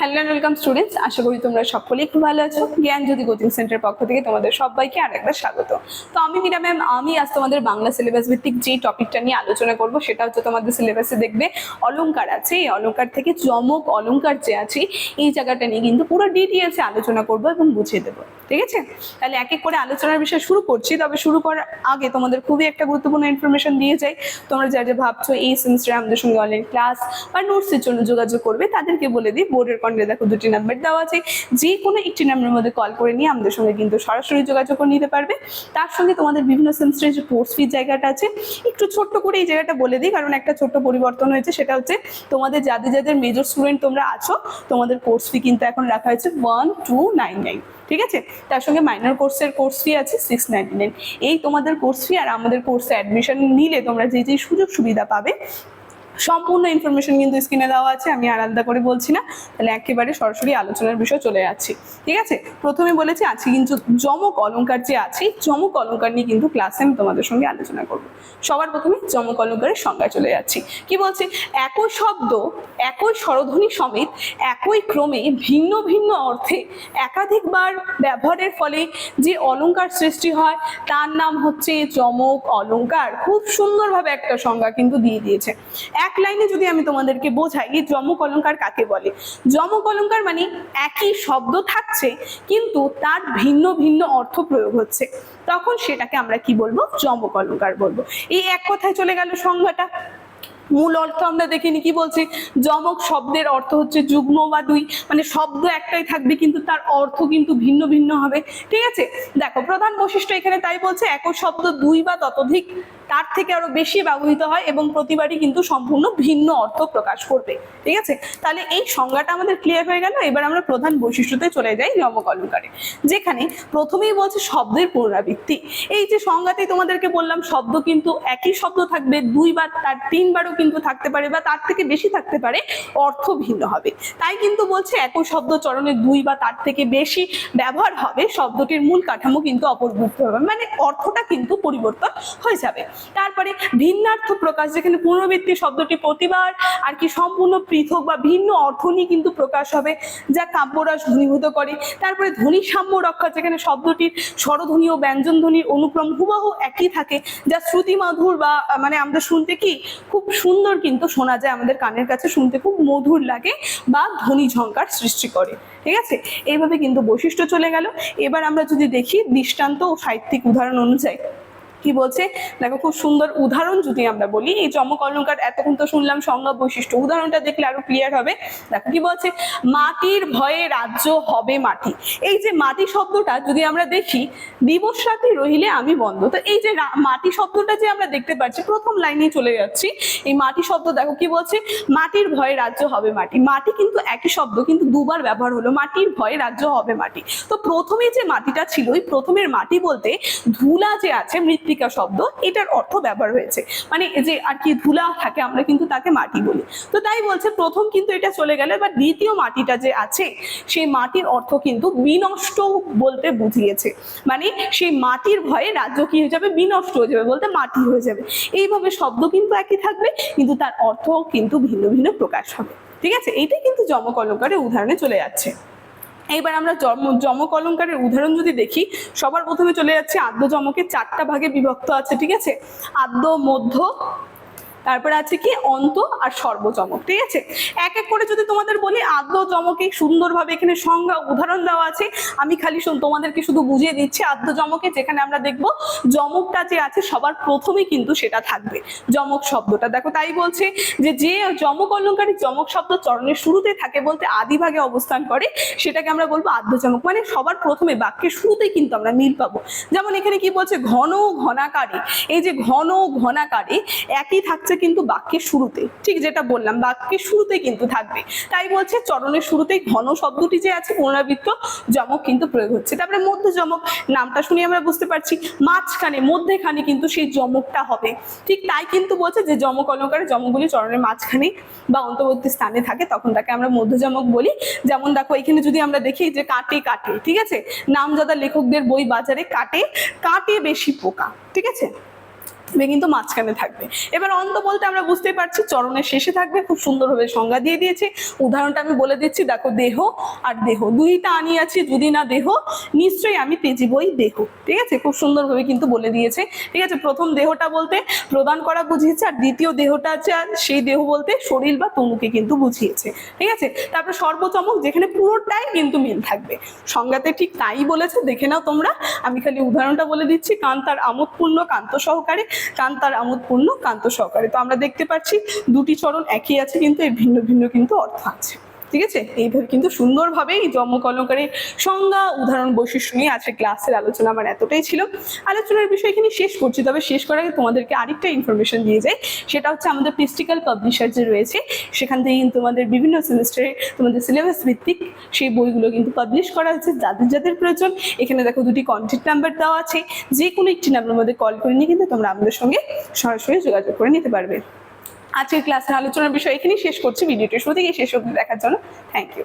Hello and welcome students, আশা করি তোমরা সকলেই খুব ভালো আছো। জ্ঞান জ্যোতি কোচিং সেন্টারের পক্ষ থেকে তোমাদের সবাইকে আরেকবার স্বাগত। তো আমি মীরা ম্যাম, আমি আজ তোমাদের বাংলা সিলেবাস ভিত্তিক যে টপিকটা নিয়ে আলোচনা করব সেটা হচ্ছে তোমাদের সিলেবাসে দেখবে অলংকার আছে। এই অলংকার থেকে যমক অলংকার যে আছে এই জায়গাটা নিয়ে কিন্তু পুরো ডিটেইলসে আলোচনা করব এবং বুঝিয়ে দেবো, ঠিক আছে? তাহলে এক এক করে আলোচনার বিষয় শুরু করছি। তবে শুরু করার আগে তোমাদের খুবই একটা গুরুত্বপূর্ণ ইনফরমেশন দিয়ে যাই। তোমরা যা যা ভাবছো এই সেমিস্টারে আমাদের সঙ্গে অনলাইন ক্লাস বা নোটসের জন্য যোগাযোগ করবে, তাদেরকে বলে দিই বোর্ডের কর্নারে দেখো দুটি নাম্বার দেওয়া আছে। যে কোনো একটি নাম্বারের মধ্যে কল করে নিয়ে আমাদের সঙ্গে কিন্তু সরাসরি যোগাযোগ করে নিতে পারবে। তার সঙ্গে তোমাদের বিভিন্ন সেমিস্টারের যে কোর্স ফি জায়গাটা আছে, একটু ছোট্ট করে এই জায়গাটা বলে দিই, কারণ একটা ছোট্ট পরিবর্তন হয়েছে। সেটা হচ্ছে তোমাদের যাদের যাদের মেজর স্টুডেন্ট তোমরা আছো, তোমাদের কোর্স ফি কিন্তু এখন রাখা হয়েছে 1299, ঠিক আছে? তার সঙ্গে মাইনর কোর্সের কোর্স ফি আছে 699। এই তোমাদের কোর্স ফি আর আমাদের কোর্সে অ্যাডমিশন নিলে তোমরা যে যে সুযোগ সুবিধা পাবে সম্পূর্ণ ইনফরমেশন কিন্তু স্ক্রিনে দেওয়া আছে, আমি আলাদা করে বলছি না। তাহলে একেবারে সরাসরি আলোচনার বিষয় চলে যাচ্ছি, ঠিক আছে? প্রথমে বলেছি আজকে কিন্তু যমক অলংকার যে আছে, যমক অলংকার নিয়ে কিন্তু ক্লাসে আমি তোমাদের সঙ্গে আলোচনা করব। সবার প্রথমে যমক অলংকারের সংজ্ঞায় চলে যাচ্ছি। কি বলছে? একই শব্দ একই স্বরধ্বনি সমেত একই ক্রমে ভিন্ন ভিন্ন অর্থে একাধিকবার ব্যবহারের ফলে যে অলংকার সৃষ্টি হয় তার নাম হচ্ছে যমক অলংকার। খুব সুন্দরভাবে একটা সংজ্ঞা কিন্তু দিয়ে দিয়েছে। এক লাইনে যদি আমি তোমাদেরকে বোঝাই এই যমক অলংকার কাকে বলে। যমক অলংকার মানে একই শব্দ থাকছে কিন্তু তার ভিন্ন ভিন্ন অর্থ প্রয়োগ হচ্ছে, তখন সেটাকে আমরা কি বলবো? যমক অলংকার বলবো। এই এক কথায় চলে গেল সংজ্ঞাটা। মূল অর্থ আমরা দেখিনি। কি বলছি? যমক শব্দের অর্থ হচ্ছে যুগ্ম বা দুই, মানে শব্দ একটাই থাকবে কিন্তু তার অর্থ কিন্তু ভিন্ন ভিন্ন হবে, ঠিক আছে? দেখো প্রধান বৈশিষ্ট্য এখানে তাই বলছে একই শব্দ দুই বা ততোধিক তার থেকে আরো বেশি ব্যবহৃত হয় এবং প্রতিবারই কিন্তু সম্পূর্ণ ভিন্ন অর্থ প্রকাশ করবে, ঠিক আছে? তাহলে এই সংজ্ঞাটা আমাদের ক্লিয়ার হয়ে গেল। এবার আমরা প্রধান বৈশিষ্ট্যতে চলে যাই যমক অলংকারে, যেখানে প্রথমেই বলছে শব্দের পুনরাবৃত্তি। এই যে সংজ্ঞাতেই তোমাদেরকে বললাম শব্দ কিন্তু একই শব্দ থাকবে, দুই বা তার তিনবারও কিন্তু থাকতে পারে বা তার থেকে বেশি থাকতে পারে, অর্থ ভিন্ন হবে। তাই কিন্তু বলছে একই শব্দ চরণে দুই বা তার থেকে বেশি ব্যবহার হবে, শব্দটির মূল কাঠামো কিন্তু অপরিবর্তিত হবে, মানে অর্থটা কিন্তু পরিবর্তন হয়ে যাবে। তারপরে ভিন্নার্থ প্রকাশ, যেখানে পুনরাবৃত্তি শব্দটি প্রতিবার আর কি সম্পূর্ণ পৃথক বা ভিন্ন অর্থ নিয়ে কিন্তু প্রকাশ হবে, যা কাব্যরস ঘনীভূত করে। তারপরে ধ্বনি সাম্য রক্ষা, যেখানে শব্দটির স্বরধ্বনি ও ব্যঞ্জন ধ্বনির অনুক্রম হুবহু একই থাকে, যা শ্রুতি মধুর বা মানে আমরা শুনতে কি খুব সুন্দর কিন্তু শোনা যায়, আমাদের কানের কাছে শুনতে খুব মধুর লাগে বা ধ্বনি ঝঙ্কার সৃষ্টি করে, ঠিক আছে? এইভাবে কিন্তু বৈশিষ্ট্য চলে গেল। এবার আমরা যদি দেখি দৃষ্টান্ত ও সাহিত্যিক উদাহরণ অনুযায়ী কি বলছে দেখো, খুব সুন্দর উদাহরণ যদি আমরা বলি। এই যমক অলংকার এতক্ষণ তো শুনলাম সংজ্ঞা বৈশিষ্ট্য, উদাহরণটা দেখলে আরো ক্লিয়ার হবে। দেখো কি বলছে, মাটির ভয়ে রাজ্য হবে মাটি। এই যে মাটি শব্দটা যদি আমরা দেখি, দিবস রাত্রি রহিলে আমি বন্ধ, তো এই যে মাটি শব্দটা যে আমরা দেখতে পাচ্ছি, প্রথম লাইনে চলে যাচ্ছি। এই মাটি শব্দ দেখো কি বলছে, মাটির ভয়ে রাজ্য হবে মাটি। মাটি কিন্তু একই শব্দ কিন্তু দুবার ব্যবহার হলো, মাটির ভয়ে রাজ্য হবে মাটি। তো প্রথমে যে মাটিটা ছিল, ওই প্রথমের মাটি বলতে ধুলা যে আছে, মৃত্তিকা শব্দ, এটার অর্থ ব্যবহার হয়েছে, মানে যে আর কি ধুলা থাকে আমরা কিন্তু তাকে মাটি বলি। তো তাই বলছে প্রথম কিন্তু এটা চলে গেল। এবার দ্বিতীয় মাটিটা যে আছে, সেই মাটির অর্থ কিন্তু বিনষ্ট বলতে বুঝিয়েছে, মানে সেই মাটির ভয়ে রাজ্য কি হয়ে যাবে? বিনষ্ট হয়ে যাবে, বলতে মাটি হয়ে যাবে। এইভাবে শব্দ কিন্তু একই থাকবে কিন্তু তার অর্থ কিন্তু ভিন্ন ভিন্ন প্রকাশ হবে, ঠিক আছে? এইটাই কিন্তু যমক অলংকারের উদাহরণে চলে যাচ্ছে। এইবার আমরা যমক অলংকারের উদাহরণ যদি দেখি, সবার প্রথমে চলে যাচ্ছে আদ্য যমকের চারটা ভাগে বিভক্ত আছে, ঠিক আছে? আদ্য, মধ্য, তারপরে আছে কি অন্ত আর সর্বযমক, ঠিক আছে? এক এক করে যদি তোমাদের বলি, আদ্য যমকে সুন্দরভাবে এখানে সংজ্ঞা উদাহরণ দেওয়া আছে, আমি খালি তোমাদেরকে শুধু বুঝিয়ে দিচ্ছি। আদ্য যমকে যেখানে আমরা দেখব যমকটা যে আছে সবার প্রথমেই কিন্তু সেটা থাকবে, যমক শব্দটা। দেখো তাই বলছে যে যে যমক অলংকারে যমক শব্দ চরণের শুরুতে থাকে বলতে আদি ভাগে অবস্থান করে, সেটাকে আমরা বলবো আদ্য যমক, মানে সবার প্রথমে বাক্যের শুরুতেই কিন্তু আমরা মিল পাবো। যেমন এখানে কি বলছে, ঘন ঘনাকারে, এই যে ঘন ঘনাকারে একই থাকছে কিন্তু বাক্যের শুরুতে, ঠিক যেটা বললাম বাক্যের শুরুতে কিন্তু থাকবে। তাই বলছে চরণের শুরুতেই ঘন শব্দটি যে আছে পুনরাবৃত্ত যমক কিন্তু প্রয়োগ হচ্ছে। তারপরে মধ্য যমক, নামটা শুনে আমরা বুঝতে পারছি মাঝখানে, মধ্যেখানে কিন্তু সেই যমকটা হবে, ঠিক তাই কিন্তু বলছে যে যমক অলংকারে যমকগুলি চরণের মাঝখানে বা অন্তর্বর্তী স্থানে থাকে, তখন তাকে আমরা মধ্য যমক বলি। যেমন দেখো এখানে যদি আমরা দেখি যে কাটে কাটে, ঠিক আছে? নামজাদা লেখকদের বই বাজারে কাটে কাটে বেশি পোকা, ঠিক আছে? কিন্তু মাঝখানে থাকবে। এবার অন্ত বলতে আমরা বুঝতেই পারছি চরণের শেষে থাকবে, খুব সুন্দরভাবে সংজ্ঞা দিয়ে দিয়েছে। উদাহরণটা আমি বলে দিচ্ছি, দেখো দেহ আর দেহ দুইটা আনি আছি, যদি না দেহ নিশ্চয়ই আমি তেজিবই দেহ। ঠিক আছে, খুব সুন্দরভাবে কিন্তু বলে দিয়েছে। ঠিক আছে, প্রথম দেহটা বলতে প্রদান করা বুঝিয়েছে, আর দ্বিতীয় দেহটা আছে আর সেই দেহ বলতে শরীর বা তনুকে কিন্তু বুঝিয়েছে। ঠিক আছে, তারপর সর্বচমক, যেখানে পুরোটাই কিন্তু মিল থাকবে, সংজ্ঞাতে ঠিক তাই বলেছে, দেখে নাও তোমরা। আমি খালি উদাহরণটা বলে দিচ্ছি, কান্তার আমোদপূর্ণ কান্ত সহকারে, কান্তার আমোদপূর্ণ কান্ত সহকারে। তো আমরা দেখতে পাচ্ছি দুটি চরণ একই আছে, কিন্তু এর ভিন্ন ভিন্ন কিন্তু অর্থ আছে। ঠিক আছে, এইভাবে কিন্তু সুন্দরভাবে এই যমক অলংকারের সংজ্ঞা, উদাহরণ, বৈশিষ্ট্য নিয়ে আজকে ক্লাসের আলোচনা আমার এতটাই ছিল। আলোচনার বিষয় এখানে শেষ করছি, তবে শেষ করার আগে তোমাদেরকে আরেকটা ইনফরমেশন দিয়ে যাই। সেটা হচ্ছে আমাদের প্রিস্টিক্যাল পাবলিশার যে রয়েছে, সেখান থেকে কিন্তু তোমাদের বিভিন্ন সেমিস্টারে তোমাদের সিলেবাস ভিত্তিক সেই বইগুলো কিন্তু পাবলিশ করা হয়েছে। যাদের যাদের প্রয়োজন, এখানে দেখো দুটি কন্ট্যাক্ট নাম্বার দেওয়া আছে, যে কোনো একটি নাম্বার মধ্যে কল করে নিয়ে কিন্তু তোমরা আমাদের সঙ্গে সরাসরি যোগাযোগ করে নিতে পারবে। আজকের ক্লাসের আলোচনার বিষয় এখানেই শেষ করছি। ভিডিওটি শুরু থেকে শেষ অবধি দেখার জন্য থ্যাংক ইউ।